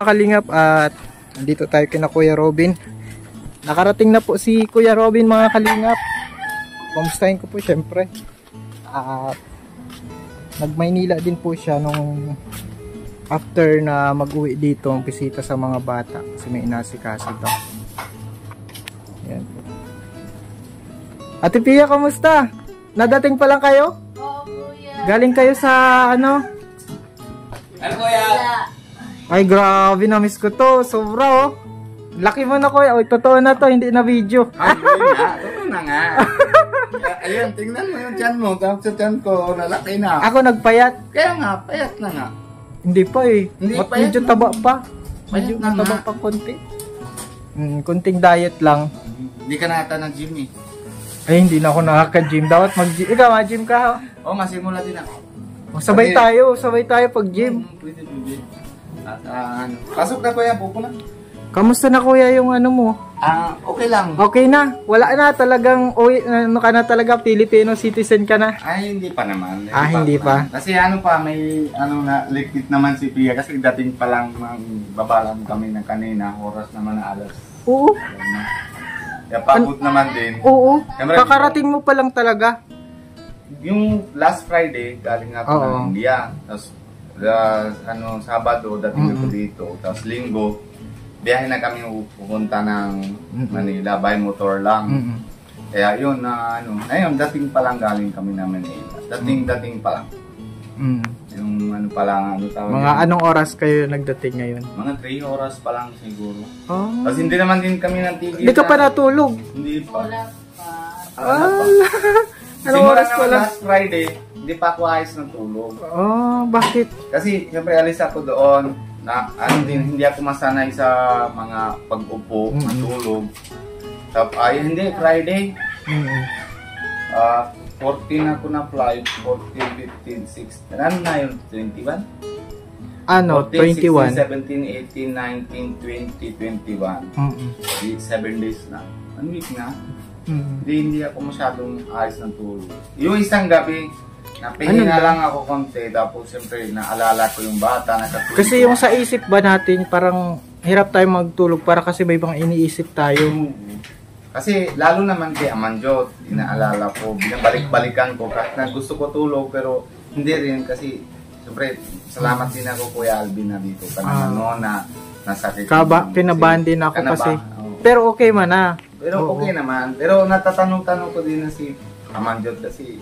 Kalingap at nandito tayo kina Kuya Robin. Nakarating na po si Kuya Robin mga kalingap. Kamustahin ko po syempre. At nag-Maynila din po siya nung after na mag-uwi dito ang bisita sa mga bata kasi may inasikaso daw. Yan po. Ate Pia, kamusta? Nadating pa lang kayo? Oo, Kuya. Galing kayo sa ano? Ano Kuya? Ay grabe, na-miss ko to. Sobra oh. Laki mo na Kuya. Oy, totoo na to, hindi na video. Ay, nga. Totoo na nga. Ayun, tingnan mo yung tiyan mo. Tapos sa tiyan ko, nalaki na. Ako nagpayat. Kaya nga, payat na nga. Hindi pa eh. Hindi pa Medyo yan. taba pa. Medyo Payat na taba nga. pa konti. Kunting diet lang. Hindi ka nata ng gym eh. Ay, hindi na ako nakaka-gym. Dapat mag-gym. Ikaw, mag-gym ka. Oo, masimula din ako. Sabay tayo pag gym. Pwede. At ano, pasok na Kuya, pupo na. Kamusta na Kuya yung ano mo? Okay lang. Okay na. Wala na talagang ano ka na talaga, Filipino citizen ka na. Ay, hindi pa naman. Hindi pa. Kasi ano pa, may ano na, likit naman si Pia. Kasi dating pa lang babalan kami ng kanina. Oras naman na alas. Oo. Kaya pagod naman din. Oo. Siyempre, Kakarating mo pa lang talaga. Yung last Friday, galing ako ng India. Tapos, Sabado, dating ako dito. Tapos, Linggo, biyahe na kami pupunta ng Manila. By motor lang. Kaya yun, ayun, dating pa lang galing kami ng Manila. Dating pa lang. Yung ano pa lang, tawag Mga anong oras kayo nagdating ngayon? Mga 3 oras pa lang siguro. Oh. Kasi hindi naman din kami natigil. Hindi ka pa natulog? Hindi pa. Wala pa. Anong oras pa lang? Last Friday, hindi pa ako ayos ng tulog. Oh, bakit? Kasi siyempre alis ako doon na hindi ako masanay sa mga pag-upo, matulog. Tapos hindi Friday. 14 ako na flight, 14, 15, 16. Ano na yun? 21? Ano? 14, 21? 16, 17, 18, 19, 21. 7 days na. 1 week na. Hindi ako masyadong ayos ng tulog. Yung isang gabi, napahinga lang ako konti. Tapos siyempre naalala ko yung bata. Kasi yung sa isip ba natin, parang hirap tayo magtulog para kasi may ibang iniisip tayo. Kasi lalo naman kay Amanjot, inaalala ko, binabalik-balikan ko kahit na gusto ko tulog pero hindi rin kasi siyempre salamat din ako Kuya Alvin na dito ka naman na nasakit. Kinabahan din ako kasi. Pero okay man na. Pero okay naman. Pero natatanong-tanong ko din na si Amanjot kasi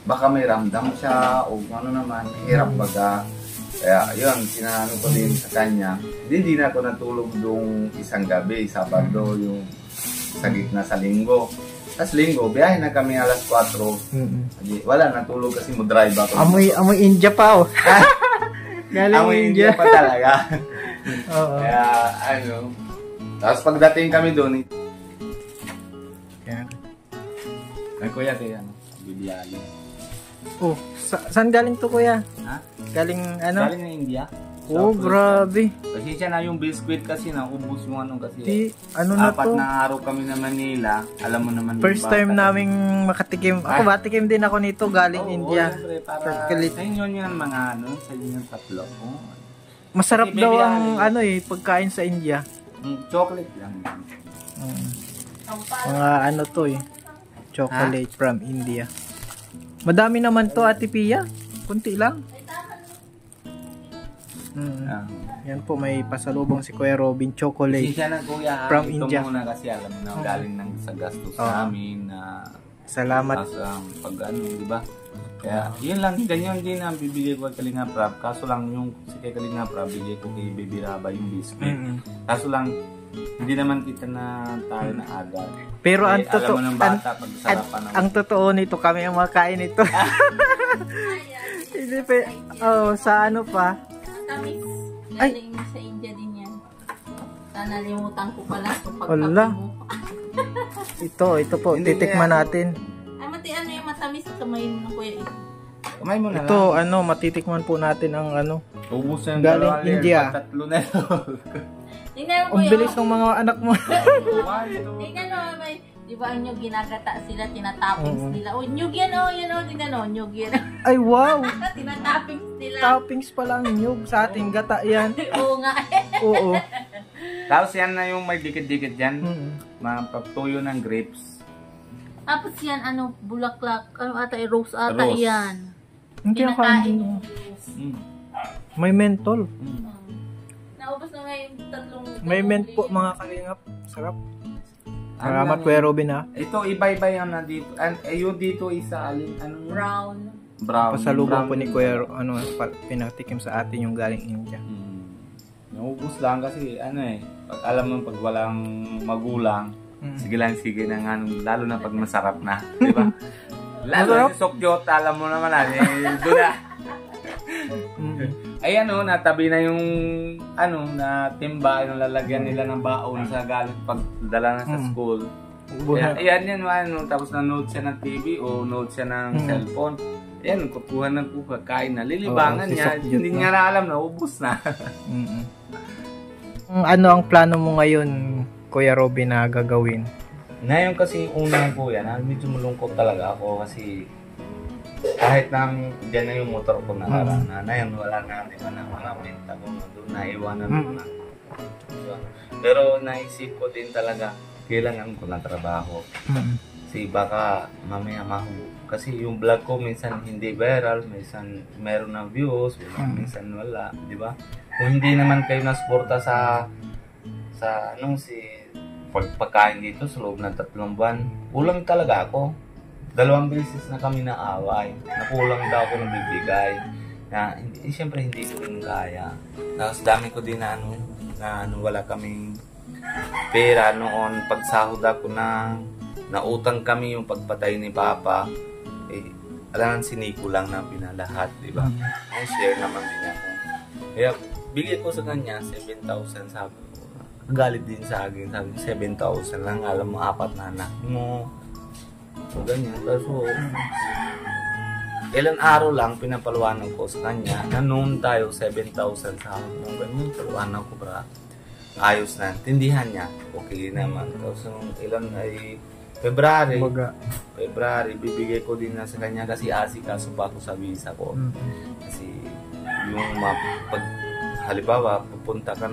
baka may ramdam siya o ano naman, hirap baga. Kaya yun, sinanong ko din sa kanya. Hindi na ako natulog yung isang gabi, Sabado, yung sa gitna sa Linggo. Tapos Linggo, biyahe na kami alas 4. Wala, natulog kasi mo drive ako. Amoy India pa oh. Galing amoy India pa talaga. Kaya ano, tapos pagdating kami doon, ay Kuya, kaya ano, bibiyali. Oh, saan galing to Kuya? Ha? Galing ano? Galing na India. Oh, grabe. Kasi siya na yung biscuit kasi naubos yung ano kasi. Ano na to? 4 na araw kami na Manila. Alam mo naman. First time naming makatikim. Ako ba, tikim din ako nito galing India. Para sa inyo yung mga ano, sa inyo yung tatlo. Masarap daw ang ano pagkain sa India. Chocolate lang. Mga ano to chocolate from India. Madami naman to Ate Pia. Kunti lang. Yan po, may pasalubong si Kuya Robin, chocolate. Siya na Kuya, from ito India. muna kasi alam mo na galing sa gastos namin na salamat. Pag ano, di ba? Kaya yun lang, ganyan din ang bibigay ko kay Kalinga Prab. Kaso lang yung kay Kalinga Prab, bigay ko kay Baby Raba yung biscuit. Kaso lang, hindi naman kita na tayo na agad. Pero ang totoo, ang totoo nito, kami ang makain nito. Hindi pa, sa ano pa? Tamis. Galing sa India din yan. Nalimutan ko pala kung Wala. Ito po, titikman natin. Ay, ano yung matamis kamay mo ng Kuya. Kamay mo na ito, lang. Matitikman po natin ang ano. Ubus na galing India. Tatlo na. Tingnan mo ang bilis ng mga anak mo. Tingnan mo, Di ba yung ginagata sila, tinatoppings nila. Oh, nyug yan tingnan o, nyug yan. Ay, wow! Tinatoppings nila. Toppings pa lang nyug. Sa ating gata yan. Oo nga. Oo. Tapos yan na yung may dikit-dikit dyan. Mapatuyo ng grapes. Tapos yan, bulaklak, ata, rose ata Rose. yan. Hindi ako Kinakain ano. yung rose. May mentol. Naubos na nga yung tatlong... May ment po mga kalingap. Sarap. Salamat Kuya Robin ha. Ito, iba-iba yan na dito. Yung dito isa, Brown. brown. Pasalubong brown. po ni Kuya, pinatikim sa atin yung galing India. Naubos lang kasi, pag alam mo, pag walang magulang, sige ng lalo na pag masarap na, di ba? Lalo na si Sokyot, alam mo naman doon na. Ay natabi na yung na timba, yung lalagyan nila ng baon sa galing pagdala na sa school. Ayan tapos nanood siya ng TV o nood siya ng cellphone. Ayan, kukuha ng kain na. Lilibangan niya, hindi niya na alam na ubos na. Ano ang plano mo ngayon, Kuya Robin, na gagawin? Ngayon kasi unang kuya, medyo malungkot talaga ako kasi kahit nang dyan na yung motor ko nakarana, na yun, wala na, di ba, na mga benta ko, doon naiwanan ko na. Pero naisip ko din talaga, kailangan ko ng trabaho. Kasi baka mamaya mahubo. Kasi yung vlog ko minsan hindi viral, minsan meron ng views, minsan wala, di ba? Kung hindi naman kayo nasuporta sa pagpakain dito sa loob ng 3 buwan, kulang talaga ako. 2 beses na kami naaway. Nakulang daw ako ng bibigay. Siyempre hindi ko rin kaya. Tapos dami ko din na wala kaming pera noon. Pagsahod ako nautang kami yung pagpatay ni Papa. Alam, siniko lang na pinalahat, di ba? Share naman din ako. Kaya bigay ko sa kanya 7,000, sabi ko. Galit din sa akin, sabi 7,000 lang, alam mo 4 na anak mo. So, ganyan. So, ilang araw lang pinapaluwanan ko sa kanya na noon tayo 7,000 sa akin mo. Ganyan, paluwanan ko para ayos na. Tindihan niya, okay naman. So, ilan ay February, bibigay ko din na sa kanya kasi asikaso pa ako sa visa ko. Kasi yung halimbawa, pupunta ka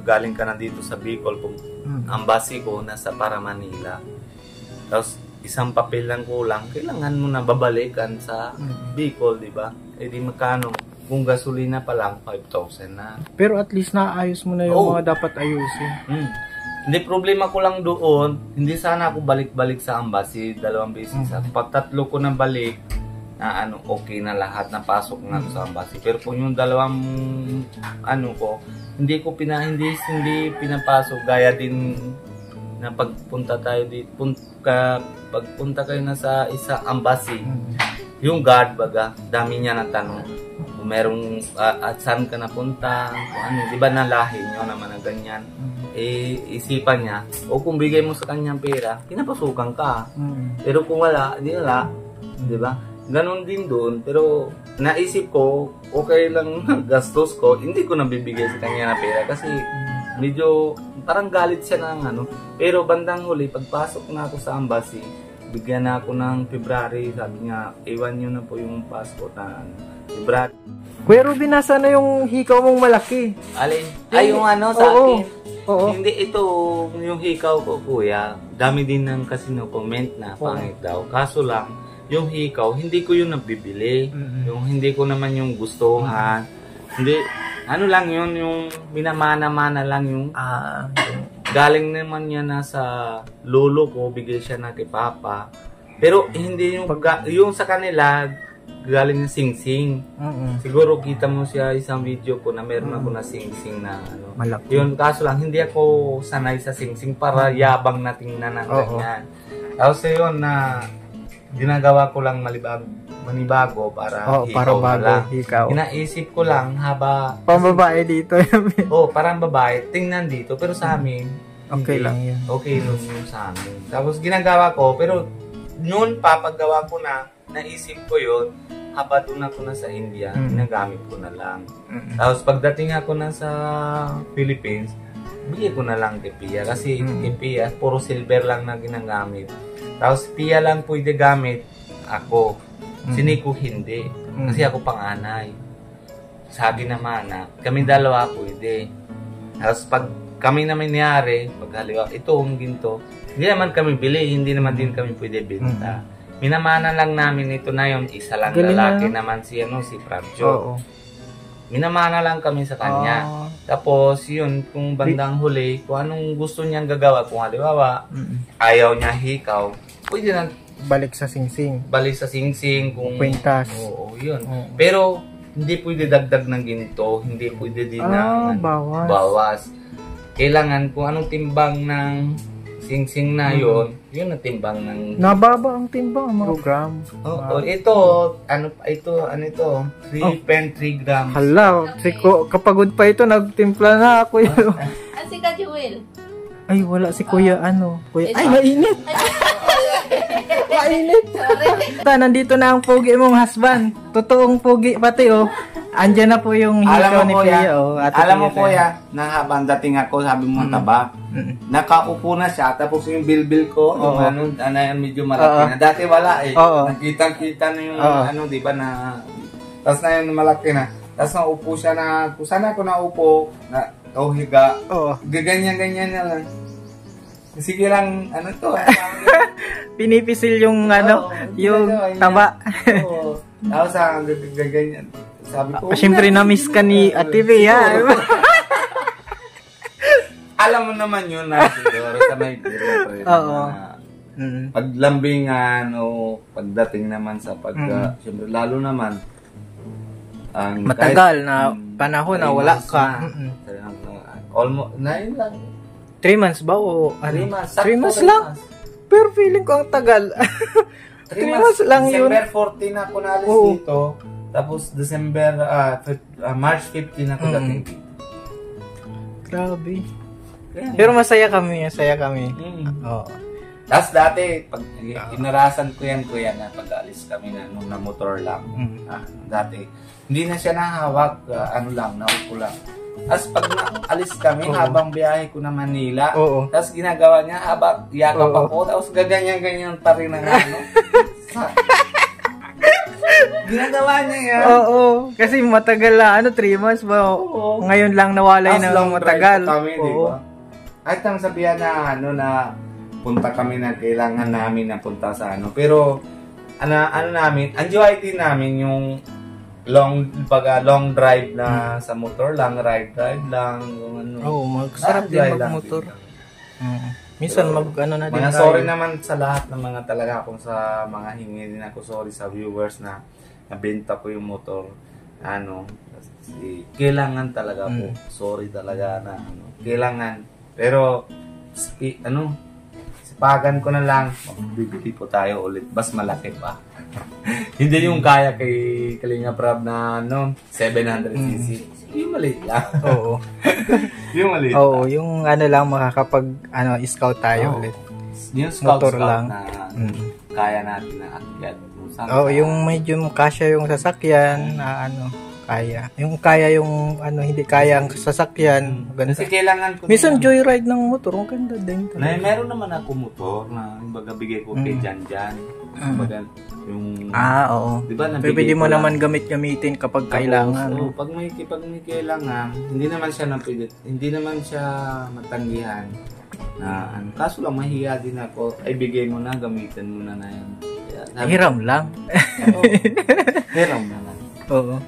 galing ka na dito sa Bicol, embassy ko nasa para Manila. Tapos, isang papel lang kulang, kailangan mo na babalikan sa Bicol, di ba? Di magkano, kung gasolina pa lang, 5,000 na. Pero at least naayos mo na yung mga dapat ayusin. Hindi, problema ko lang doon, hindi sana ako balik-balik sa embassy, 2 beses. Pag 3 ko na balik, okay na lahat, napasok na ako sa embassy. Pero kung yung 2 hindi pinapasok, gaya din na pagpunta tayo dito, pagpunta kayo na sa isa embassy, yung guard baga, dami niya na tanong kung merong at saan ka napunta, di ba nalahi nyo naman na ganyan. Isipan niya, o kung bigay mo sa kanyang pera, pinapasukan ka. Pero kung wala, di ba? Ganon din doon, pero naisip ko, okay lang gastos ko, hindi ko nabibigay sa kanya na pera kasi medyo parang galit siya ng Pero bandang huli, pagpasok na ako sa embassy, bigyan na ako ng February, sabi niya, iwan nyo na po yung passport na February. Kuya Robin, nasa na yung hikaw mong malaki? Alin? Ay, yung sa akin. Oo. Hindi, ito, yung hikaw ko, kuya, dami din ng kasino comment na pangit daw. Kaso lang, yung hikaw, hindi ko yun nabibili. Yung hindi ko naman yung gustuhan. Hindi, lang yun, yung minamana-mana lang yung galing naman niya na sa lolo ko, bigay siya na kay Papa. Pero hindi yung sa kanila, galing na sing-sing. Siguro kita mo siya isang video ko na meron ako na sing-sing na malaki. Yun, kaso lang, hindi ako sanay sa sing-sing para yabang na tingnan ng ganyan. Tapos yun na ginagawa ko lang manibago para para bago hikaw. Inaisip ko lang haba pambabae dito. Parang babae tingnan dito pero sa amin okay lang yan. Okay lang yung sa amin. Tapos ginagawa ko pero noon paggawa ko na naisip ko yun haba doon ako na sa India, ginagamit ko na lang. Tapos pagdating ako na sa Philippines, bigay ko na lang kay Pia. Kasi kay Pia, puro silver lang na ginagamit. Tapos Pia lang pwede gamit, ako. Si Nico hindi. Kasi ako panganay. Sabi naman na, kami dalawa pwede. Tapos pag kami naman niyari, pag haliwa, ito ang ginto, hindi naman kami bili, hindi naman din kami pwede benta. Minamana lang namin ito na yun, isa lang Galing lalaki na. naman si Franjo. Oo. Minamana lang kami sa kanya. Tapos yun, kung bandang huli, kung anong gusto niyang gagawa, kung halimbawa, ayaw niya hikaw, pwede na Balik sa singsing. balik sa singsing, kung... Kwintas. Oo, yun. Oo. Pero, hindi pwede dagdag ng ginto, hindi pwede din na bawas. bawas. Kailangan kung anong timbang ng singsing na yun, yun ang timbang ng... Nababa ang timbang, mga gram. Oh, ito, ano ito, 3.3 grams. Hala, kapagod pa ito, nagtimpla na ako yun. Ah, si Ka Jewel. Ay, wala si Kuya, Kuya, ay, mainit! Mainit! Nandito na ang pogi mong husband. Totoong pogi pati, oh. Andyan na po yung hikaw ni Kuya, oh. Alam mo kuya, na habang dating ako, sabi mo taba, nakaupo na siya, tapos yung bilbil ko, yung medyo malaki na. Dati wala eh. Nakita-kita na yung, di ba na, tapos na yung malaki na. Tapos naupo siya na, kung saan ako naupo, higa, gaganyan-ganyan na lang. Sige lang, pinipisil yung, yung taba. Oo. Tapos gaganyan. Sabi ko, Siyempre na-miss ka ni Ate Bea. alam mo naman yun na siguro sa may group. Oo. Paglambingan o pagdating naman sa siyempre lalo naman ang Matagal na panahon na wala ka. Almost 9 lang. 3 months ba o 3 months. 3 months lang? Pero feeling ko ang tagal. 3 months lang yun. December 14 ako nalis dito. Tapos December, March 15 ako dating dito. Grabe. Pero masaya kami. Oo. Tapos dati, pag inarasan ko yan, kuya, na pag-alis kami na motor lang. Dati, hindi na siya nahawak, naupo lang. Tapos pag alis kami, habang biyahe ko na Manila, tapos ginagawa niya, habang yakap ako, tapos gaganyan-ganyan pa rin ang ginagawa niya yan. Oo. Kasi matagal na, 3 months ba? Ngayon lang nawalay na matagal. Kami, di ba? Kahit ang sabihan na, na punta kami na kailangan namin na punta sa Pero, namin, enjoy din namin yung long drive na sa motor lang, ride lang, magsarap din magmotor. Minsan na din tayo. Sorry naman sa lahat ng mga talaga kung sa mga hingi din ako, sorry sa viewers na nabenta ko yung motor. Kailangan talaga po. Sorry talaga na kailangan. Pero sipagan ko na lang, bibili po tayo ulit, mas malaki pa. Hindi yung kaya kay Kalinga Prab na 700cc. Yung maliit lang. Oo. Yung maliit. Oo, yung lang makakapag scout tayo ulit. Yung scout lang na kaya natin na akyat. Oo, yung medyo kasya yung sasakyan na kaya. Yung kaya yung hindi kaya ang sasakyan. Ganda. Kasi kailangan ko. Minsan joyride ng motor, ang ganda din. Meron naman ako motor na baga bigay ko kay Jan. Baga yung oo. Diba, pwede mo naman gamitin kapag kailangan. So, pag may kailangan, hindi naman siya matanggihan. Kaso lang mahiya din ako, ay bigay mo na, gamitin mo na yan. Hiram lang. Hiram naman. Oo.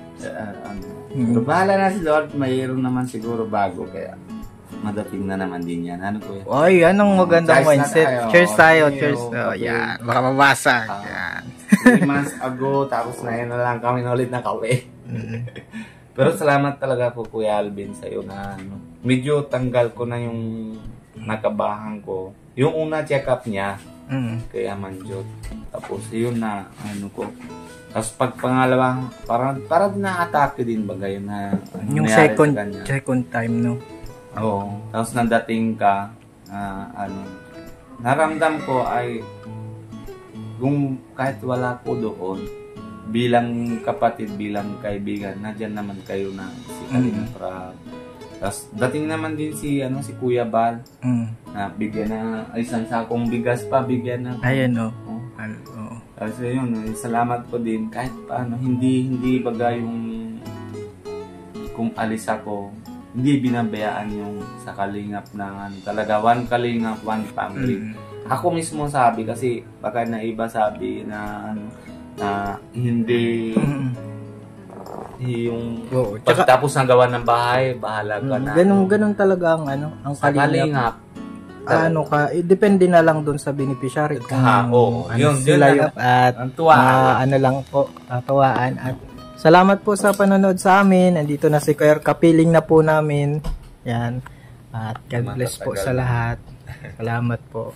Pero bahala na si Lord, mayroon naman siguro bago, kaya madating na naman din yan. Ano po yan? Ay, anong magandang mindset. Cheers tayo. Cheers. Yan. Baka mabasag. Yan. 3 months ago, tapos na yun na lang kami na ulit nakauwi. Pero salamat talaga po Kuya Alvin sa iyo na medyo tanggal ko na yung nakabahan ko. Yung una check-up niya, kay Amanjot. Tapos yun na, ko. Tapos pag pangalawa, parang na-atake din bagay na yung second time, no? Oo. Tapos nandating ka, naramdam ko ay kung kahit wala ko doon, bilang kapatid, bilang kaibigan, nandiyan naman kayo na si Kalinga Prab. Tapos dating naman din si Kuya Bal na bigyan na isang sakong bigas pa, bigyan na. Ayan o. Oh. Oo. Tapos yun, salamat po din kahit paano, hindi baga yung kung alis ako, hindi binabayaan yung sa kalingap na talaga one kalingap, one family. Ako mismo sabi kasi baka na iba sabi na na hindi yung pagtapos ng gawa ng bahay, bahala ka na. Ganun talaga ang ang kalingap. Depende na lang doon sa beneficiary kung yun sila lang, at lang po, tatuwaan. At salamat po sa panonood sa amin. Andito na si Kuya, kapiling na po namin. Yan. At God bless po sa lahat. Salamat po.